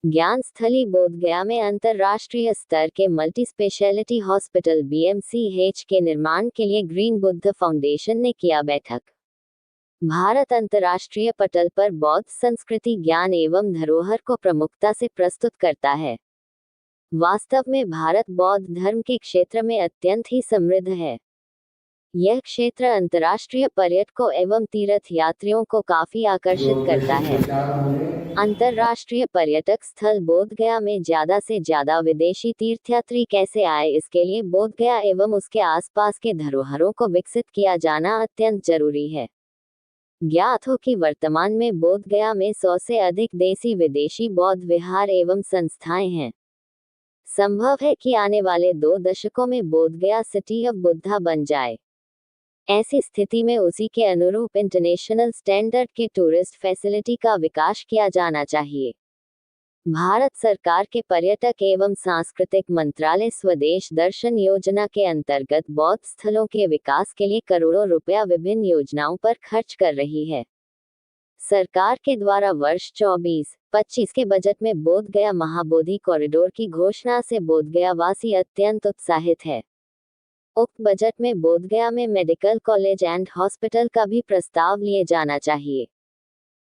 ज्ञान स्थली बोधगया में अंतर्राष्ट्रीय स्तर के मल्टी स्पेशलिटी हॉस्पिटल BMCH के निर्माण के लिए ग्रीन बुद्ध फाउंडेशन ने किया बैठक। भारत अंतर्राष्ट्रीय पटल पर बौद्ध संस्कृति, ज्ञान एवं धरोहर को प्रमुखता से प्रस्तुत करता है। वास्तव में भारत बौद्ध धर्म के क्षेत्र में अत्यंत ही समृद्ध है। यह क्षेत्र अंतर्राष्ट्रीय पर्यटकों एवं तीर्थ यात्रियों को काफी आकर्षित करता है। अंतर्राष्ट्रीय पर्यटक स्थल बोधगया में ज्यादा से ज्यादा विदेशी तीर्थयात्री कैसे आए, इसके लिए बोधगया एवं उसके आसपास के धरोहरों को विकसित किया जाना अत्यंत जरूरी है। ज्ञात हो कि वर्तमान में बोधगया में 100 से अधिक देसी विदेशी बौद्ध विहार एवं संस्थाएं हैं। संभव है कि आने वाले 2 दशकों में बोधगया सिटी ऑफ बुद्धा बन जाए। ऐसी स्थिति में उसी के अनुरूप इंटरनेशनल स्टैंडर्ड के टूरिस्ट फैसिलिटी का विकास किया जाना चाहिए। भारत सरकार के पर्यटक एवं सांस्कृतिक मंत्रालय स्वदेश दर्शन योजना के अंतर्गत बौद्ध स्थलों के विकास के लिए करोड़ों रुपया विभिन्न योजनाओं पर खर्च कर रही है। सरकार के द्वारा वर्ष 24-25 के बजट में बोधगया महाबोधि कॉरिडोर की घोषणा से बोधगया वासी अत्यंत उत्साहित है। उक्त बजट में बोधगया में मेडिकल कॉलेज एंड हॉस्पिटल का भी प्रस्ताव लिए जाना चाहिए।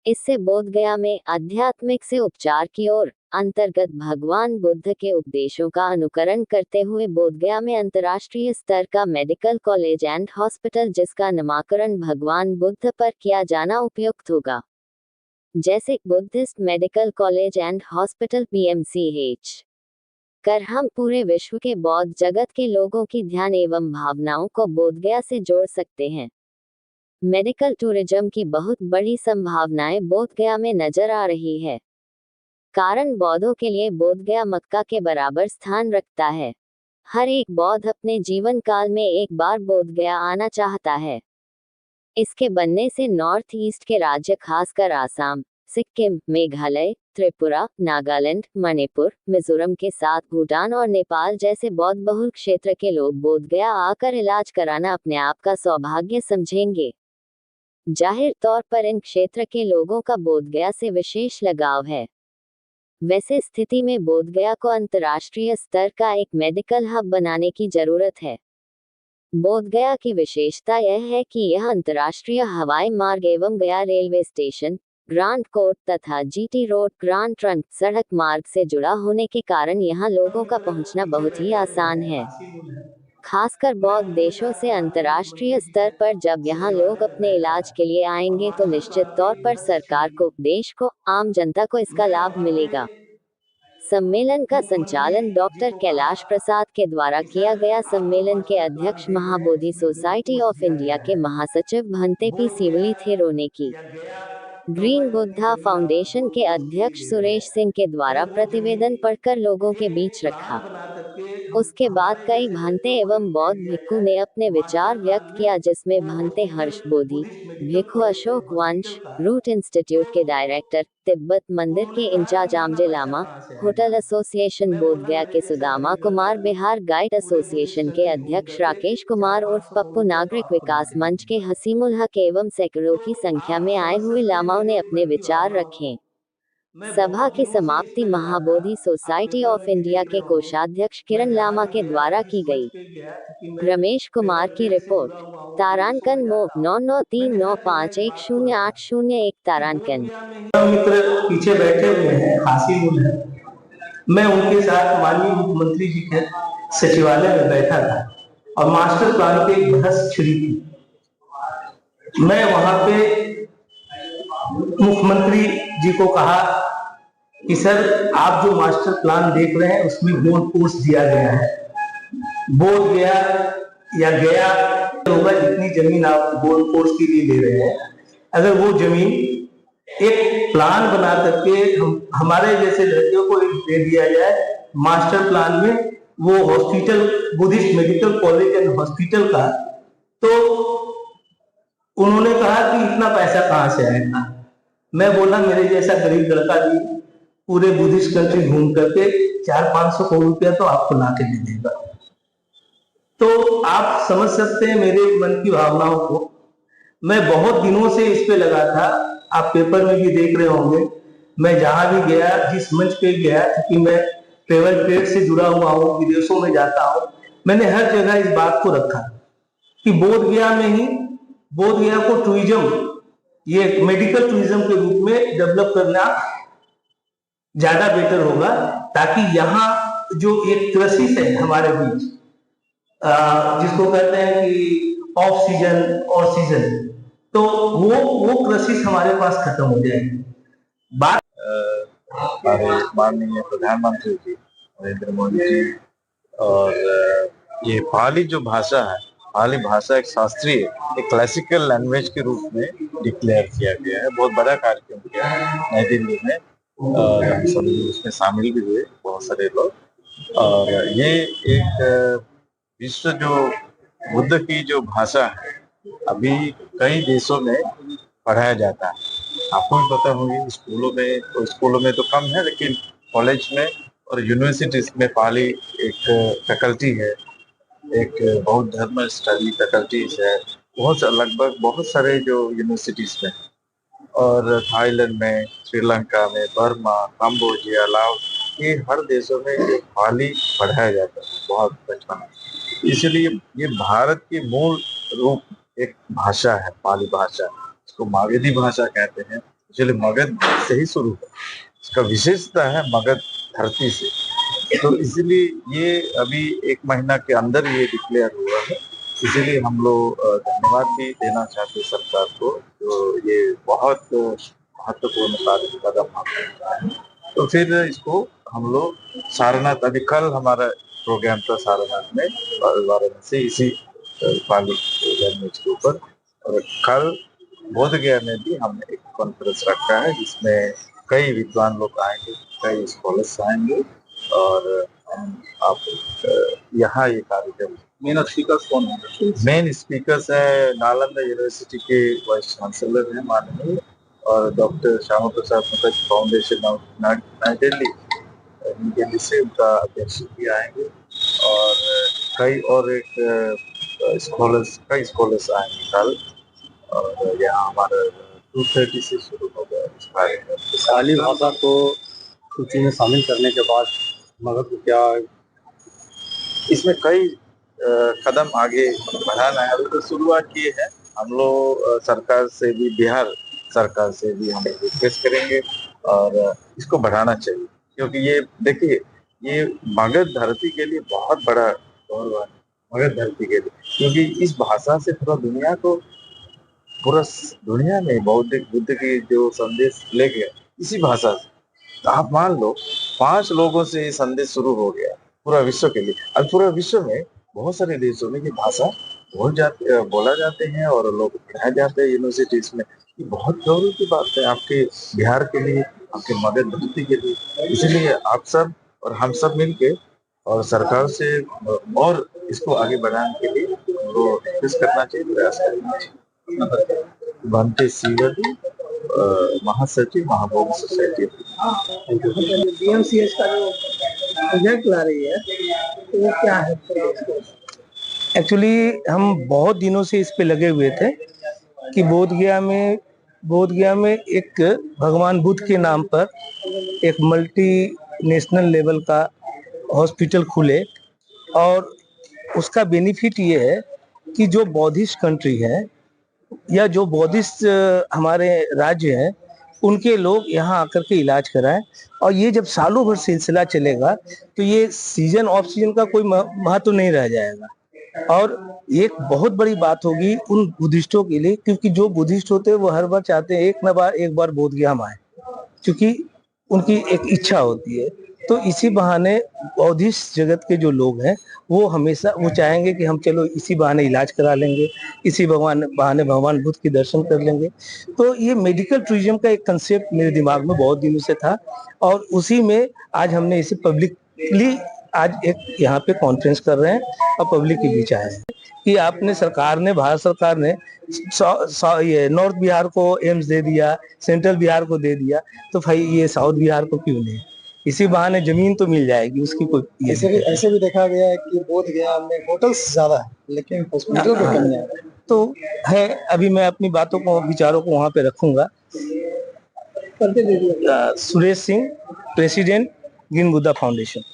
इससे बोधगया में आध्यात्मिक से उपचार की ओर अंतर्गत भगवान बुद्ध के उपदेशों का अनुकरण करते हुए बोधगया में अंतर्राष्ट्रीय स्तर का मेडिकल कॉलेज एंड हॉस्पिटल, जिसका नामकरण भगवान बुद्ध पर किया जाना उपयुक्त होगा, जैसे Buddhist medical college and hospital BMCH कर हम पूरे विश्व के बौद्ध जगत के लोगों की ध्यान एवं भावनाओं को बोधगया से जोड़ सकते हैं। मेडिकल टूरिज्म की बहुत बड़ी संभावनाएं बोधगया में नजर आ रही है। कारण बौद्धों के लिए बोधगया मक्का के बराबर स्थान रखता है। हर एक बौद्ध अपने जीवन काल में एक बार बोधगया आना चाहता है। इसके बनने से नॉर्थ ईस्ट के राज्य, खासकर आसाम, सिक्किम, मेघालय, त्रिपुरा, नागालैंड, मणिपुर, मिजोरम के साथ भूटान और नेपाल जैसे बौद्ध बहुल क्षेत्र के लोग बोधगया आकर इलाज कराना अपने आप का सौभाग्य समझेंगे। जाहिर तौर पर इन क्षेत्र के लोगों का बोधगया से विशेष लगाव है। वैसे स्थिति में बोधगया को अंतर्राष्ट्रीय स्तर का एक मेडिकल हब बनाने की जरूरत है। बोधगया की विशेषता यह है कि यह अंतर्राष्ट्रीय हवाई मार्ग एवं गया रेलवे स्टेशन, ग्रांड कोर्ट तथा GT रोड, ग्रांड ट्रंक सड़क मार्ग से जुड़ा होने के कारण यहाँ लोगों का पहुँचना बहुत ही आसान है। खासकर बौद्ध देशों से अंतर्राष्ट्रीय स्तर पर जब यहाँ लोग अपने इलाज के लिए आएंगे तो निश्चित तौर पर सरकार को, देश को, आम जनता को इसका लाभ मिलेगा। सम्मेलन का संचालन डॉक्टर कैलाश प्रसाद के द्वारा किया गया। सम्मेलन के अध्यक्ष महाबोधि सोसाइटी ऑफ इंडिया के महासचिव भंते P सिवली थेरो ने की। ग्रीन बुद्धा फाउंडेशन के अध्यक्ष सुरेश सिंह के द्वारा प्रतिवेदन पढ़कर लोगों के बीच रखा। उसके बाद कई भंते एवं बौद्ध भिक्खु ने अपने विचार व्यक्त किया, जिसमें भंते हर्ष बोधि, भिक्खु अशोक वंश, रूट इंस्टीट्यूट के डायरेक्टर, तिब्बत मंदिर के in charge Amje Lama, hotel association Bodhgaya के सुदामा कुमार, बिहार गाइड एसोसिएशन के अध्यक्ष राकेश कुमार उर्फ पप्पू, नागरिक विकास मंच के हसीमुल हक एवं सैकड़ों की संख्या में आए हुए लामाओं ने अपने विचार रखे। सभा की समाप्ति महाबोधि सोसाइटी ऑफ इंडिया के कोषाध्यक्ष किरण लामा के द्वारा की गई। रमेश कुमार की रिपोर्ट। तारांकन मो 9939510801 तारांकन। मित्र पीछे बैठे हुए हैं, हासिमुल है। मैं उनके साथ माननीय मुख्यमंत्री जी के सचिवालय में बैठा था और मास्टर प्लान पे एक बहस छिड़ी थी। मैं वहां पे मुख्यमंत्री जी को कहा कि सर, आप जो मास्टर प्लान देख रहे हैं उसमें गोल पोस्ट दिया गया है, बोध गया या गया होगा, जितनी जमीन आप गोल पोस्ट के लिए ले रहे हैं, अगर वो जमीन एक प्लान बना करके हमारे जैसे लड़कियों को दे दिया जाए मास्टर प्लान में, वो hospital, Buddhist medical college and hospital का, तो उन्होंने कहा कि इतना पैसा कहां से आएगा। मैं बोला, मेरे जैसा गरीब लड़का भी पूरे बुद्धिस्ट कंट्री घूम करके 400-500 करोड़ रुपया तो आपको ला के दे देगा। तो आप समझ सकते हैं मेरे मन की भावनाओं को। मैं बहुत दिनों से इस पे लगा था, आप पेपर में भी देख रहे होंगे। मैं जहां भी गया, जिस मंच पे गया, क्योंकि मैं ट्रेवल ट्रेड से जुड़ा हुआ हूँ, विदेशों में जाता हूँ, मैंने हर जगह इस बात को रखा कि बोध गया में ही, बोध गया को टूरिज्म, ये मेडिकल टूरिज्म के रूप में डेवलप करना ज्यादा बेटर होगा, ताकि यहाँ जो एक क्राइसिस है हमारे बीच, जिसको कहते हैं कि ऑफ सीजन और सीजन, तो वो क्राइसिस हमारे पास खत्म हो जाएगी। बात हमारे माननीय प्रधानमंत्री जी नरेंद्र मोदी जी, और ये पाली जो भाषा है, पाली भाषा एक शास्त्रीय, एक क्लासिकल लैंग्वेज के रूप में डिक्लेयर किया गया है। बहुत बड़ा कार्यक्रम किया है नई दिल्ली में, और हम सभी उसमें शामिल भी हुए, बहुत सारे लोग। और ये एक विश्व जो बुद्ध की जो भाषा है, अभी कई देशों में पढ़ाया जाता है। आपको भी पता होगी, स्कूलों में तो कम है, लेकिन कॉलेज में और यूनिवर्सिटीज में पाली एक फैकल्टी है, एक बौद्ध धर्म स्टडी फैकल्टीज है, लगभग बहुत सारे जो यूनिवर्सिटीज में, और थाईलैंड में, श्रीलंका में, बर्मा, कंबोडिया, लाओस, ये हर देशों में ये पाली पढ़ाया जाता है बहुत बचपन। इसलिए ये भारत की मूल रूप एक भाषा है, पाली भाषा, इसको मागधी भाषा कहते हैं। इसलिए मगध से ही शुरू है, इसका विशेषता है मगध धरती से, तो इसलिए ये अभी 1 महीना के अंदर ये डिक्लेयर हुआ है। इसीलिए हम लोग धन्यवाद भी देना चाहते हैं सरकार को, जो ये बहुत महत्वपूर्ण कदम उठाया है। तो फिर इसको हम लोग सारनाथ, अभी कल हमारा प्रोग्राम था सारनाथ में, वाराणसी, इसी पाली लैंग्वेज के ऊपर, और कल बोध गया में भी हमने एक कॉन्फ्रेंस रखा है, जिसमें कई विद्वान लोग आएंगे, कई स्कॉलर्स आएंगे, और आप यहाँ ये कार्यक्रम। मेन स्पीकर्स कौन है? मेन स्पीकर्स है नालंदा यूनिवर्सिटी के वाइस चांसलर हैं माननीय, और doctor Shyama Prasad Mukherjee foundation of नई दिल्ली से उनका अध्यक्ष भी आएंगे, और कई स्कॉलर्स आएंगे कल। और यहाँ हमारा 2:30 से शुरू होगा इस कार्यक्रम। पाली भाषा को सूची में शामिल करने के बाद मगध को क्या इसमें कई कदम आगे बढ़ाना है। अभी तो शुरुआत किए हैं हम लोग, सरकार से भी, बिहार सरकार से भी हम रिक्वेस्ट करेंगे, और इसको बढ़ाना चाहिए, क्योंकि ये देखिए, ये मगध धरती के लिए बहुत बड़ा गौरव है, मगध धरती के लिए, क्योंकि इस भाषा से पूरा दुनिया में बुद्ध की जो संदेश ले गया इसी भाषा से। तो आप मान लो 5 लोगों से ये संदेश शुरू हो गया पूरा विश्व के लिए, और पूरा विश्व में बहुत सारे देशों में ये भाषा बोला जाते हैं, और लोग पढ़ाए जाते हैं यूनिवर्सिटीज में। ये बहुत गौरव की बात है आपके बिहार के लिए, आपके मगध धरती के लिए। इसलिए आप सब और हम सब मिलके, और सरकार से और इसको आगे बढ़ाने के लिए हमको रिक्वेस्ट करना चाहिए, प्रयास करना चाहिए। बनते सीवरी, महासचिव महाभोग सोसाइटी। बीएमसीएच का जो प्रोजेक्ट ला रही है, तो वो क्या है? एक्चुअली हम बहुत दिनों से इस पे लगे हुए थे कि बोध गया में एक भगवान बुद्ध के नाम पर एक मल्टी नेशनल लेवल का हॉस्पिटल खुले, और उसका बेनिफिट ये है कि जो बौद्धिस्ट कंट्री है या जो बौद्धिस्ट हमारे राज्य हैं, उनके लोग यहाँ आकर के इलाज कराएं, और ये जब सालों भर सिलसिला चलेगा तो ये सीजन ऑफ सीजन का कोई महत्व नहीं रह जाएगा। और एक बहुत बड़ी बात होगी उन बुद्धिस्टों के लिए, क्योंकि जो बुद्धिस्ट होते हैं वो हर बार चाहते हैं एक बार बोध गया हम आए, क्योंकि उनकी एक इच्छा होती है। तो इसी बहाने बौद्धिस्ट जगत के जो लोग हैं वो हमेशा वो चाहेंगे कि हम चलो इसी बहाने इलाज करा लेंगे, इसी बहाने भगवान बुद्ध के दर्शन कर लेंगे। तो ये मेडिकल टूरिज्म का एक कंसेप्ट मेरे दिमाग में बहुत दिनों से था, और उसी में आज हमने इसे पब्लिकली आज एक यहाँ पे कॉन्फ्रेंस कर रहे हैं और पब्लिक के बीच आए हैं कि भारत सरकार ने ये नॉर्थ बिहार को एम्स दे दिया, सेंट्रल बिहार को दे दिया, तो भाई ये साउथ बिहार को क्यों नहीं? इसी बहाने जमीन तो मिल जाएगी, उसकी कोई ऐसे भी देखा गया है कि बोध गया में होटल्स ज्यादा है लेकिन हॉस्पिटल की कमी है। तो है, अभी मैं अपनी विचारों को वहाँ पे रखूंगा। करके दे दिया। Suresh Singh, president green Buddha foundation.